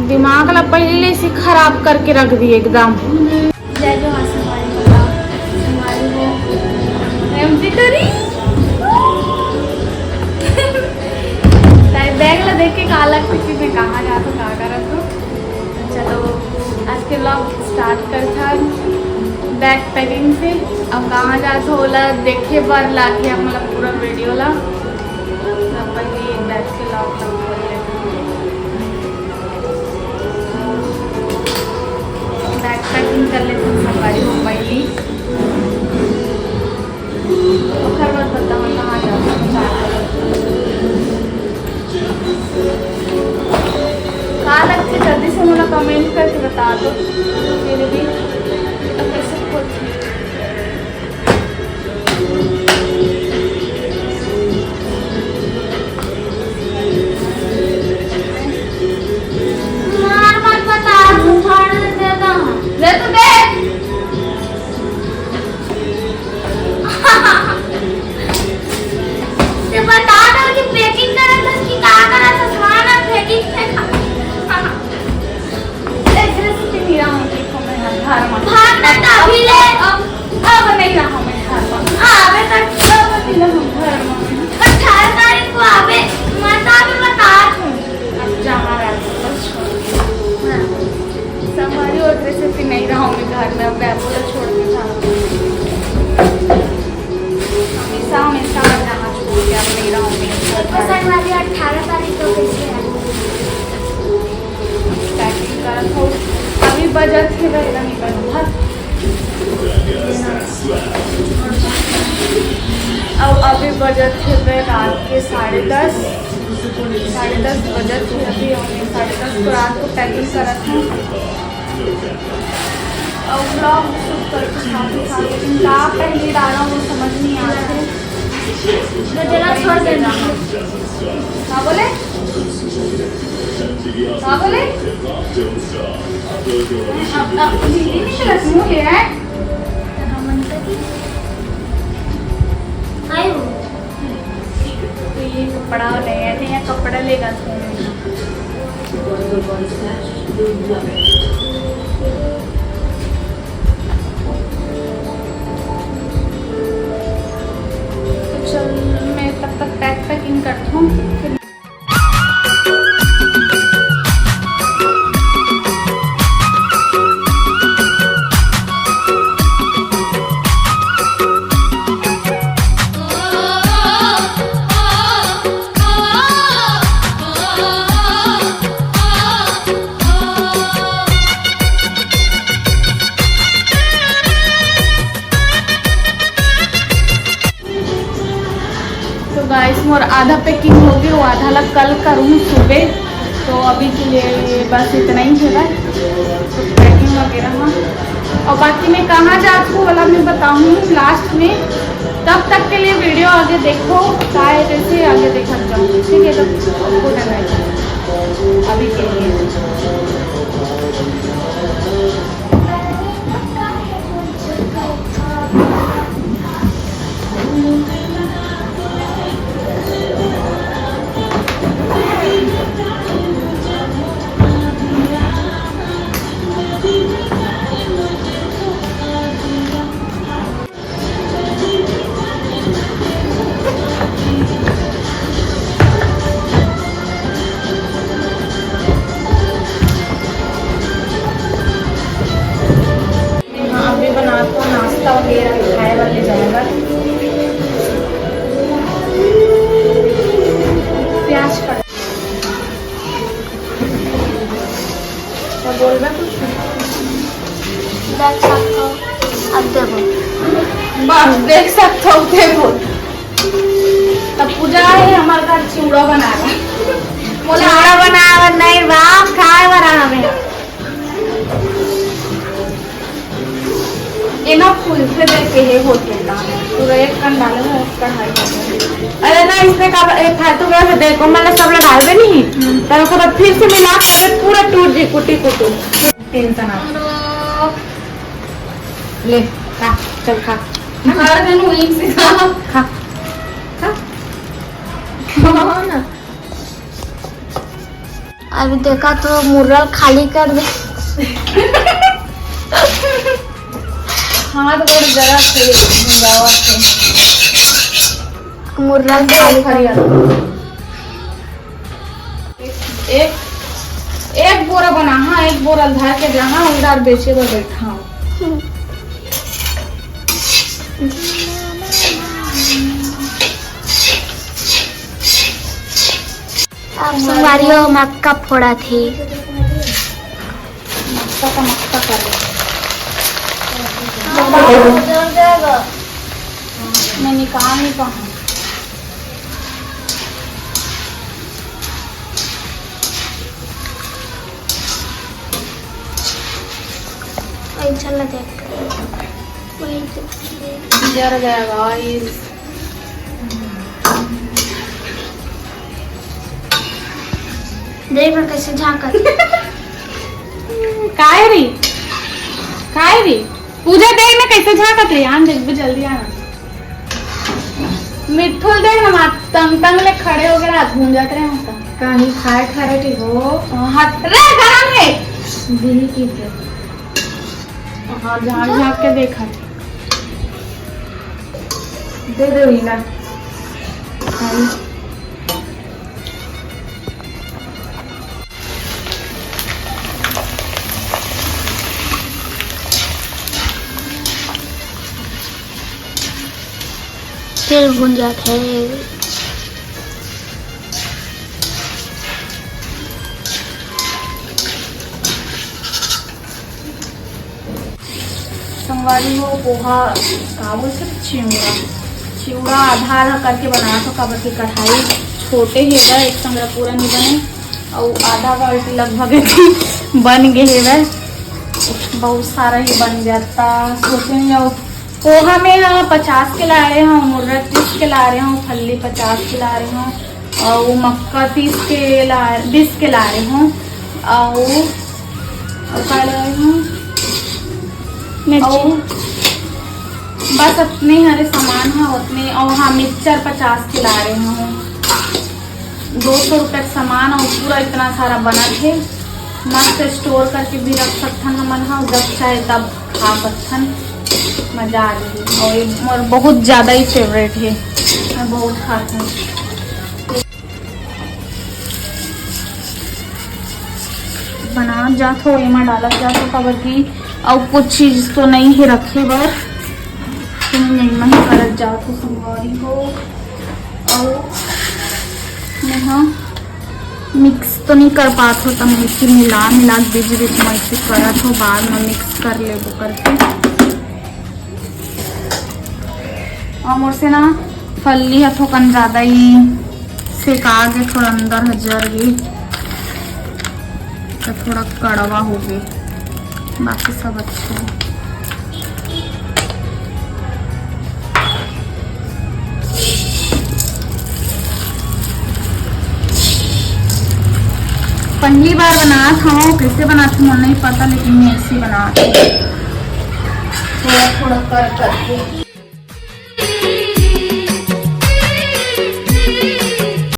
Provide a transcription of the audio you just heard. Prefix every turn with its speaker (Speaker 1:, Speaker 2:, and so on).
Speaker 1: दिमाग ला पहले से खराब करके रख दी एकदम।
Speaker 2: जय जो हमारी वो एमटी करी बैग ला देख के कहा लगता कि मैं कहाँ जा तो कहाँ कर तो चलो आज के व्लॉग स्टार्ट कर था बैग पैकिंग से। अब कहाँ जा तो होला देखे बार ला के हम लोग पूरा वीडियो ला तब पहले एक बैग के लॉक खोल बैग पैकिंग कर लेते हैं सफारी हो पहली और हर बार पता मैं कहाँ जाता कहाँ लगते जल्दी से मुझे कमेंट करके बता दो फिर भी कैसे खोलती ले तो दे ते बता दो कि पैकिंग करा था कि कहाँ करा था सामान और पैकिंग से ऐसे से नहीं रहा हूँ देखो मैं घर में भागना था अभी ले अब नहीं रहा हूँ मैं घर में आवे तक सब दिन हम घर में 18 तारीख को आवे माता भी बता दूँ अब जहाँ रहते बस सवारी और रेसिपी नहीं रहा हूँ मैं घर में अब बैबूला छोड़ के जाऊँ हमेशा हमेशा जहाँ छोड़ के अब नहीं रहा हूँ मैं पसंद वाली 18 तारीख को कैसे पैकिंग करा था अभी बजट के रहेगा निकल अब अभी बजट थे रात के 10:30 बजट थे अभी हमने 10:30 को रात को पैकिंग करा था और ब्लॉग शूट करके साथ लेकिन कहाँ पहले डाला वो समझ नहीं आ रहा है तो जरा छोड़ देना हाँ बोले हाँ बोले दीदी नहीं चला मुँह ले रहा है तो ये कपड़ा नया कपड़ा लेगा तो चल मैं तब तक पैकिंग करती हूँ। गाइस मोर आधा पैकिंग हो गई वो आधा लग कल करूँ सुबह तो अभी के लिए बस इतना ही है तो पैकिंग वगैरह हाँ और बाकी मैं कहाँ जाती हूँ वाला मैं बताऊँगी लास्ट में तब तक के लिए वीडियो आगे देखो चाहे जैसे आगे देखा जाऊँ ठीक है तो गुड नाइट अभी के लिए। खाए वाले जाएगा प्याज का तो बोल रहा कुछ देख सकते हो अब देखो बस देख सकते हो देखो तब पूजा है हमारे घर चिवड़ा बना रहा चिवड़ा बना नहीं बाप खाए बना हमें ये ना फूल से देखे है होटल का पूरा एक कन डाले है कढ़ाई अरे ना इसमें का एक फालतू वैसे देखो मतलब सब लोग डाल दे नहीं तो उसको बाद फिर से मिला के पूरा टूट जी कुटी कुटी टेंशन आ ले खा चल खा हर दिन वही से खा खा ना
Speaker 3: अभी देखा तो मुर्रा खाली कर दे।
Speaker 2: हाथ गोड़ जरा से गावा से
Speaker 3: मुर्रा खाली कर
Speaker 2: एक एक बोरा बना। हाँ, एक बोरा धार के जहाँ उधर बेचे पर बैठा हूँ।
Speaker 3: सोमवारियों मक्का फोड़ा थी।
Speaker 2: मक्का का मक्का कर लो। मैं निकाल नहीं पाऊँ।
Speaker 3: चल देख
Speaker 2: जर जाएगा ये।
Speaker 3: देख रहा कैसे झांकत।
Speaker 2: काय री पूजा देख ना कैसे झांकत है। यहाँ देख भी जल्दी आना। मिठुल देख ना तंग ले खड़े हो गए हाथ घूम जाते रहे।
Speaker 1: कहीं खाए खरटी हो
Speaker 2: हाथ रे गरम है।
Speaker 1: दिली की थे।
Speaker 2: हाँ, झाँक झाँक के देखा।
Speaker 1: दे दो ना।
Speaker 3: फिर भून जाते हैं।
Speaker 2: संगवारी हो पोहा काबुल से चिवड़ा आधा आधा करके बनाया था। काबर की कढ़ाई छोटे ही है, एक संग पूरा नहीं बने और आधा बाल्टी लगभग बन गए है। बहुत सारा ही बन जाता। सोचे जाओ पोहा में 50 के ला रहे हूँ, मुर्रा 30 के ला रहे हूँ, फल्ली 50 के ला रहे हूँ और वो मक्का 20 के ला रहे हूँ और क्या ला रहे हूँ बस अपने हरे सामान है उतने। और हाँ, मिक्सचर 50 के ला रहे हूँ। 200 रुपये का सामान और पूरा इतना सारा बना थे। मस्त स्टोर करके भी रख सकथन हमन। हाँ, जब चाहे तब खा सकथन। मजा आ रही है और बहुत ज़्यादा ही फेवरेट है। मैं बहुत खाती हूँ। बना जात हो एमा डालत जात हो काबर की और कुछ चीज़ तो नहीं है रखे बर। तुम नहीं करत जात हो संगवारी हो। और मैं हाँ मिक्स तो नहीं कर पात हो। तब मिक्सी मिला बीच बीच में ऐसे करत हो। बाद में मिक्स कर ले वो करके। और मोर से ना फल्ली है थोकन ज़्यादा ही सेका के थोड़ा अंदर हजर गई तो थोड़ा कड़वा हो गई। बाकी सब अच्छा है। पहली बार बनात हूँ। कैसे बनाती हूँ नहीं पता, लेकिन मैं ऐसे बनाती हूँ थोड़ा थोड़ा कर करके।